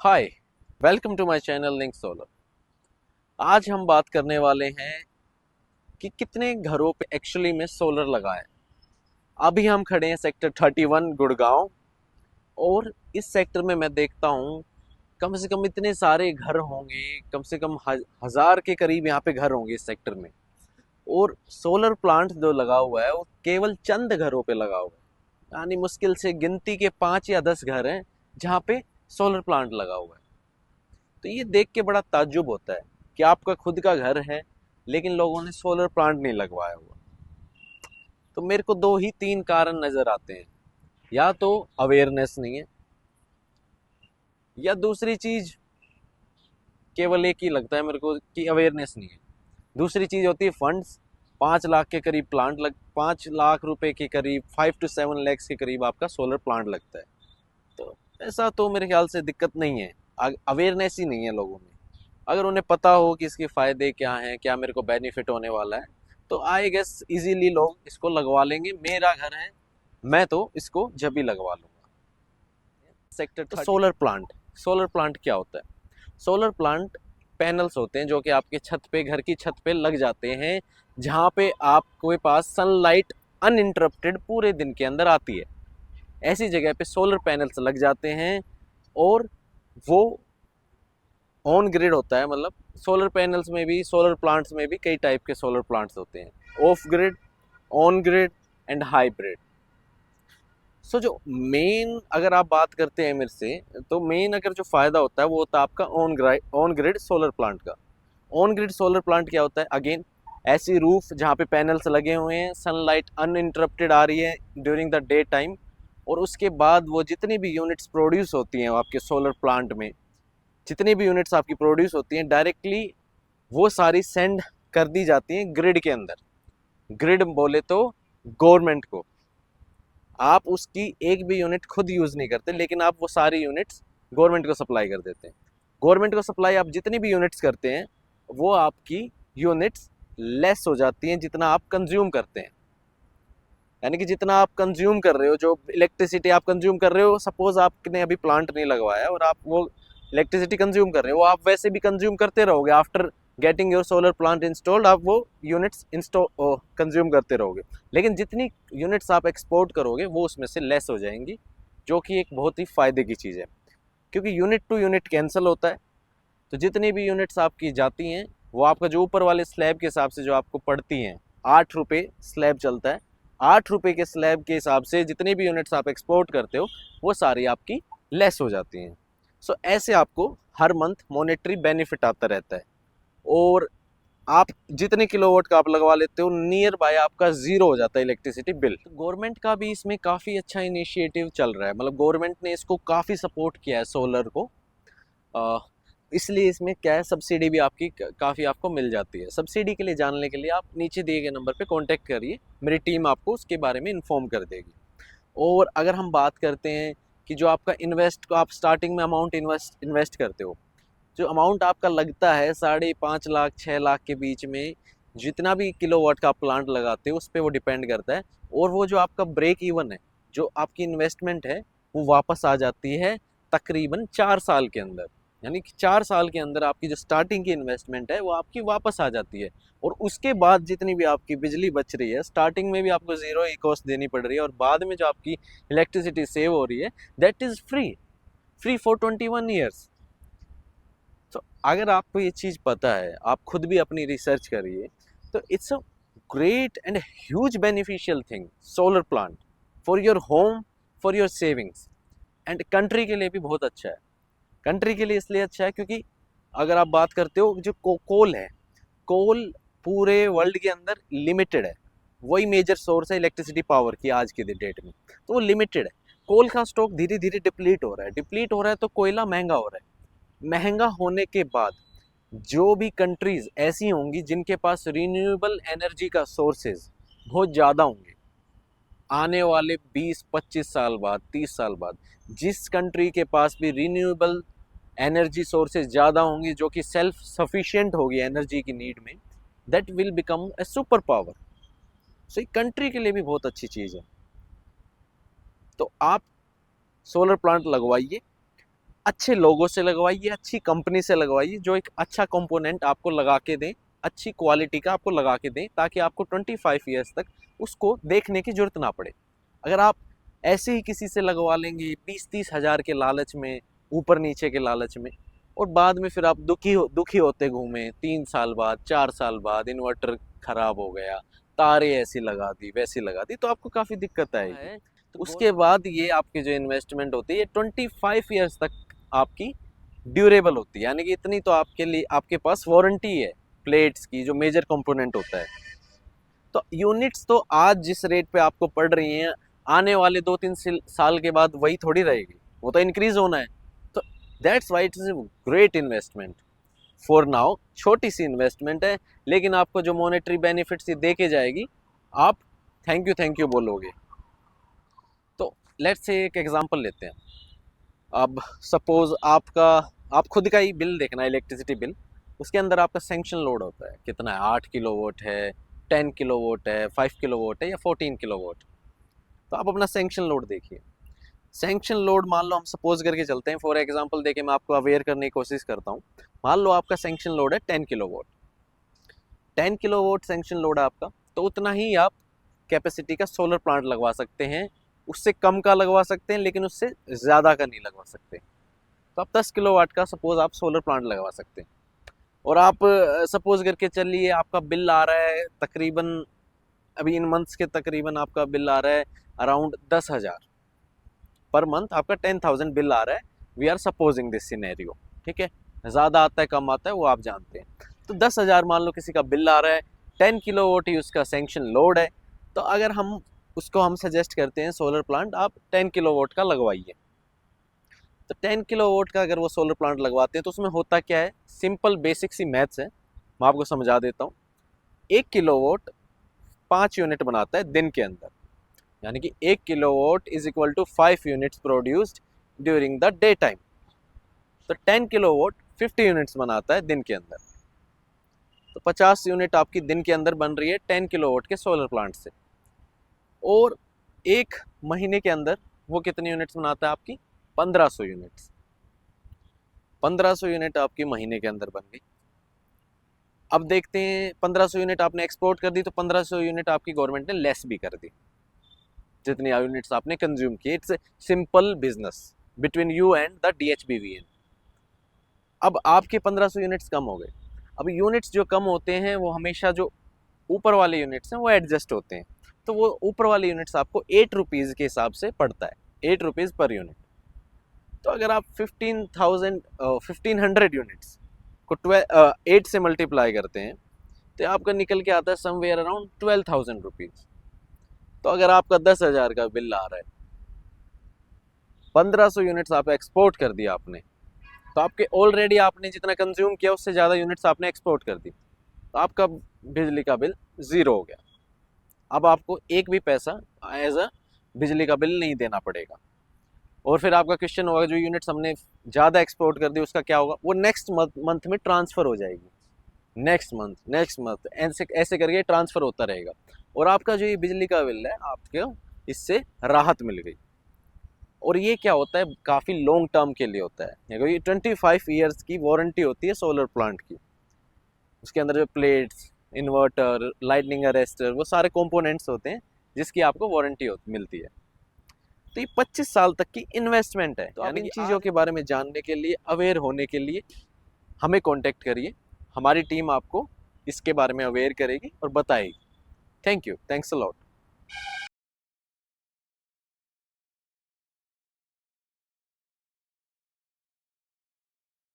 Hi, welcome to my channel link solar. आज हम बात करने वाले हैं कि कितने घरों पे एक्चुअली में सोलर लगा है। अभी हम खड़े हैं सेक्टर 31 गुड़गांव, और इस सेक्टर में मैं देखता हूँ कम से कम इतने सारे घर होंगे, कम से कम हजार के करीब यहाँ पे घर होंगे इस सेक्टर में। और सोलर प्लांट जो लगा हुआ है वो केवल चंद घरों पे लगा हुआ है, यानी मुश्किल से गिनती के 5 या 10 घर हैं जहाँ पे सोलर प्लांट लगा हुआ है। तो ये देख के बड़ा ताज्जुब होता है कि आपका खुद का घर है लेकिन लोगों ने सोलर प्लांट नहीं लगवाया हुआ। तो मेरे को दो ही तीन कारण नजर आते हैं, या तो अवेयरनेस नहीं है, या दूसरी चीज केवल एक ही लगता है मेरे को कि अवेयरनेस नहीं है। दूसरी चीज होती है फंड्स। 5 लाख के करीब प्लांट लग 5 लाख रुपए के करीब 5 to 7 lakhs के करीब आपका सोलर प्लांट लगता है। तो ऐसा तो मेरे ख्याल से दिक्कत नहीं है, अवेयरनेस ही नहीं है लोगों में। अगर उन्हें पता हो कि इसके फ़ायदे क्या हैं, क्या मेरे को बेनिफिट होने वाला है, तो आई गेस इजीली लोग इसको लगवा लेंगे। मेरा घर है, मैं तो इसको जब भी लगवा लूँगा। सेक्टर तो सोलर प्लांट क्या होता है? सोलर प्लांट पैनल्स होते हैं जो कि आपके छत पे, घर की छत पे लग जाते हैं, जहाँ पे आपके पास सनलाइट अनइंटरप्टेड पूरे दिन के अंदर आती है। ऐसी जगह पे सोलर पैनल्स लग जाते हैं, और वो ऑन ग्रिड होता है। मतलब सोलर पैनल्स में भी, सोलर प्लांट्स में भी कई टाइप के सोलर प्लांट्स होते हैं, off grid, on grid and hybrid. So जो मेन अगर आप बात करते हैं मेरे से, तो मेन अगर जो फ़ायदा होता है वो होता है आपका ऑन ग्रिड सोलर प्लांट का। ऑन ग्रिड सोलर प्लांट क्या होता है? अगेन, ऐसी रूफ जहाँ पे पैनल्स लगे हुए हैं, सनलाइट अनइंटरप्टेड आ रही है ड्यूरिंग द डे टाइम, और उसके बाद वो जितनी भी यूनिट्स प्रोड्यूस होती हैं आपके सोलर प्लांट में, जितनी भी यूनिट्स आपकी प्रोड्यूस होती हैं, डायरेक्टली वो सारी सेंड कर दी जाती हैं ग्रिड के अंदर। ग्रिड बोले तो गवर्नमेंट को। आप उसकी एक भी यूनिट खुद यूज़ नहीं करते, लेकिन आप वो सारी यूनिट्स गवर्नमेंट को सप्लाई कर देते हैं। गवर्नमेंट को सप्लाई आप जितनी भी यूनिट्स करते हैं, वो आपकी यूनिट्स लेस हो जाती हैं जितना आप कंज्यूम करते हैं। यानी कि जितना आप कंज्यूम कर रहे हो, जो इलेक्ट्रिसिटी आप कंज्यूम कर रहे हो, सपोज आपने अभी प्लांट नहीं लगवाया और आप वो इलेक्ट्रिसिटी कंज्यूम कर रहे हो, वो आप वैसे भी कंज्यूम करते रहोगे। After getting your solar plant installed, आप वो यूनिट्स कंज्यूम करते रहोगे। लेकिन जितनी यूनिट्स आप एक्सपोर्ट करोगे वो उसमें से लेस हो जाएंगी, जो कि एक बहुत ही फ़ायदे की चीज़ है, क्योंकि यूनिट टू यूनिट कैंसिल होता है। तो जितनी भी यूनिट्स आपकी जाती हैं, वो आपका जो ऊपर वाले स्लैब के हिसाब से जो आपको पड़ती हैं, 8 रुपये स्लैब चलता है, 8 रुपये के स्लैब के हिसाब से जितनी भी यूनिट्स आप एक्सपोर्ट करते हो वो सारी आपकी लेस हो जाती हैं। सो ऐसे आपको हर मंथ मॉनेटरी बेनिफिट आता रहता है, और आप जितने किलोवाट का आप लगवा लेते हो, नियर बाय आपका ज़ीरो हो जाता है इलेक्ट्रिसिटी बिल। गवर्नमेंट का भी इसमें काफ़ी अच्छा इनिशिएटिव चल रहा है, मतलब गवर्नमेंट ने इसको काफ़ी सपोर्ट किया है सोलर को। इसलिए इसमें क्या है, सब्सिडी भी आपकी काफ़ी आपको मिल जाती है। सब्सिडी के लिए जानने के लिए आप नीचे दिए गए नंबर पे कांटेक्ट करिए, मेरी टीम आपको उसके बारे में इन्फॉर्म कर देगी। और अगर हम बात करते हैं कि जो आपका आप स्टार्टिंग में अमाउंट इन्वेस्ट करते हो, जो अमाउंट आपका लगता है 5.5 लाख 6 लाख के बीच में, जितना भी किलोवाट का आप प्लांट लगाते हो उस पर वो डिपेंड करता है। और वो जो आपका ब्रेक इवन है, जो आपकी इन्वेस्टमेंट है, वो वापस आ जाती है तकरीबन 4 साल के अंदर। यानी कि 4 साल के अंदर आपकी जो स्टार्टिंग की इन्वेस्टमेंट है वो आपकी वापस आ जाती है। और उसके बाद जितनी भी आपकी बिजली बच रही है, स्टार्टिंग में भी आपको ज़ीरो ही कॉस्ट देनी पड़ रही है, और बाद में जो आपकी इलेक्ट्रिसिटी सेव हो रही है, that is free for 21 years. तो अगर आपको ये चीज़ पता है, आप खुद भी अपनी रिसर्च करिए, तो it's a great and huge beneficial thing solar plant for your home, for your savings, and country के लिए भी बहुत अच्छा है। कंट्री के लिए इसलिए अच्छा है क्योंकि अगर आप बात करते हो, जो कोल है, कोल पूरे वर्ल्ड के अंदर लिमिटेड है। वही मेजर सोर्स है इलेक्ट्रिसिटी पावर की आज की डेट में, तो वो लिमिटेड है। कोल का स्टॉक धीरे धीरे डिप्लीट हो रहा है, तो कोयला महंगा हो रहा है। महंगा होने के बाद जो भी कंट्रीज ऐसी होंगी जिनके पास रिन्यूएबल एनर्जी का सोर्सेज बहुत ज़्यादा होंगे, आने वाले 20-25 साल बाद, 30 साल बाद, जिस कंट्री के पास भी रिन्यूएबल एनर्जी सोर्सेज ज़्यादा होंगी, जो कि सेल्फ सफिशिएंट होगी एनर्जी की नीड में, that will become a super power. So ये कंट्री के लिए भी बहुत अच्छी चीज़ है। तो आप सोलर प्लांट लगवाइए। अच्छे लोगों से लगवाइए, अच्छी कंपनी से लगवाइए, जो एक अच्छा कंपोनेंट आपको लगा के दें, अच्छी क्वालिटी का आपको लगा के दें, ताकि आपको 25 ईयर्स तक उसको देखने की जरूरत ना पड़े। अगर आप ऐसे ही किसी से लगवा लेंगे 20-30 हज़ार के लालच में, ऊपर नीचे के लालच में, और बाद में फिर आप दुखी होते घूमें, 3 साल बाद, 4 साल बाद इन्वर्टर खराब हो गया, तारे ऐसी लगा दी वैसी लगा दी, तो आपको काफ़ी दिक्कत आएगी। तो उसके बाद ये आपकी जो इन्वेस्टमेंट होती है, ये 25 ईयर्स तक आपकी ड्यूरेबल होती है, यानी कि इतनी तो आपके लिए आपके पास वारंटी है प्लेट्स की, जो मेजर कंपोनेंट होता है। तो यूनिट्स तो आज जिस रेट पे आपको पड़ रही हैं, आने वाले 2-3 साल के बाद वही थोड़ी रहेगी, वो तो इंक्रीज होना है। तो that's why it is great investment for now. छोटी सी इन्वेस्टमेंट है, लेकिन आपको जो मॉनेटरी बेनिफिट्स ये दे के जाएगी, आप थैंक यू बोलोगे। तो लेट्स से एक एग्जांपल लेते हैं। अब सपोज आप खुद का ही बिल देखना है, इलेक्ट्रिसिटी बिल, उसके अंदर आपका सैंक्शन लोड होता है, कितना है, 8 किलोवाट है, 10 किलोवाट है, 5 किलोवाट है, या 14 किलोवाट। तो आप अपना सैंक्शन लोड देखिए। सैंक्शन लोड मान लो हम सपोज करके चलते हैं, फॉर एग्जांपल देके मैं आपको अवेयर करने की कोशिश करता हूँ। मान लो आपका सैंक्शन लोड है 10 किलोवाट, 10 किलोवाट सैंक्शन लोड है आपका, तो उतना ही आप कैपेसिटी का सोलर प्लांट लगवा सकते हैं। उससे कम का लगवा सकते हैं, लेकिन उससे ज़्यादा का नहीं लगवा सकते। तो आप 10 किलोवाट का सपोज आप सोलर प्लांट लगवा सकते हैं। और आप सपोज करके चलिए, आपका बिल आ रहा है तकरीबन, अभी इन मंथ्स के तकरीबन आपका बिल आ रहा है अराउंड 10,000 पर मंथ, आपका 10,000 बिल आ रहा है। We are supposing this scenario, ठीक है, ज़्यादा आता है कम आता है वो आप जानते हैं। तो 10,000 मान लो किसी का बिल आ रहा है, 10 किलोवाट ही उसका सैंक्शन लोड है। तो अगर हम सजेस्ट करते हैं सोलर प्लांट आप 10 किलोवाट का लगवाइए। तो 10 किलोवाट का अगर वो सोलर प्लांट लगवाते हैं, तो उसमें होता क्या है, सिंपल बेसिक सी मैथ्स है, मैं आपको समझा देता हूँ। 1 किलोवाट 5 यूनिट बनाता है दिन के अंदर, यानी कि 1 kilowatt is equal to 5 units produced during the day time. तो 10 किलोवाट 50 यूनिट्स बनाता है दिन के अंदर। तो 50 यूनिट आपकी दिन के अंदर बन रही है 10 किलोवाट के सोलर प्लांट से। और एक महीने के अंदर वो कितनी यूनिट्स बनाता है आपकी, 1500 यूनिट्स। 1500 यूनिट आपकी महीने के अंदर बन गई। अब देखते हैं, 1500 यूनिट आपने एक्सपोर्ट कर दी, तो 1500 यूनिट आपकी गवर्नमेंट ने लेस भी कर दी, जितनी यूनिट्स आपने कंज्यूम की। It's simple business between you and the DHBVN। अब आपके 1500 यूनिट्स कम हो गए। अब यूनिट्स जो कम होते हैं, वो हमेशा जो ऊपर वाले यूनिट्स हैं वो एडजस्ट होते हैं। तो वो ऊपर वाले यूनिट्स आपको 8 रुपीज़ के हिसाब से पड़ता है, 8 रुपीज़ पर यूनिट। तो अगर आप 1500 यूनिट्स को 8 से मल्टीप्लाई करते हैं, तो आपका निकल के आता है समवेयर अराउंड 12,000 रुपीज़। तो अगर आपका 10,000 का बिल आ रहा है, 1500 यूनिट्स आप एक्सपोर्ट कर दिया आपने, तो आपके ऑलरेडी आपने जितना कंज्यूम किया उससे ज़्यादा यूनिट्स आपने एक्सपोर्ट कर दी, तो आपका बिजली का बिल ज़ीरो हो गया। अब आपको एक भी पैसा एज अ बिजली का बिल नहीं देना पड़ेगा। और फिर आपका क्वेश्चन होगा, जो यूनिट्स हमने ज़्यादा एक्सपोर्ट कर दी उसका क्या होगा, वो नेक्स्ट मंथ में ट्रांसफ़र हो जाएगी, नेक्स्ट मंथ ऐसे ऐसे करके ट्रांसफ़र होता रहेगा। और आपका जो ये बिजली का बिल है, आपको इससे राहत मिल गई। और ये क्या होता है, काफ़ी लॉन्ग टर्म के लिए होता है, क्योंकि 25 ईयर्स की वारंटी होती है सोलर प्लांट की। उसके अंदर जो प्लेट्स, इन्वर्टर, लाइटनिंग अरेस्टर, वो सारे कंपोनेंट्स होते हैं जिसकी आपको वारंटी मिलती है। तो ये 25 साल तक की इन्वेस्टमेंट है। तो आप इन चीज़ों के बारे में जानने के लिए, अवेयर होने के लिए हमें कांटेक्ट करिए। हमारी टीम आपको इसके बारे में अवेयर करेगी और बताएगी। Thanks a lot.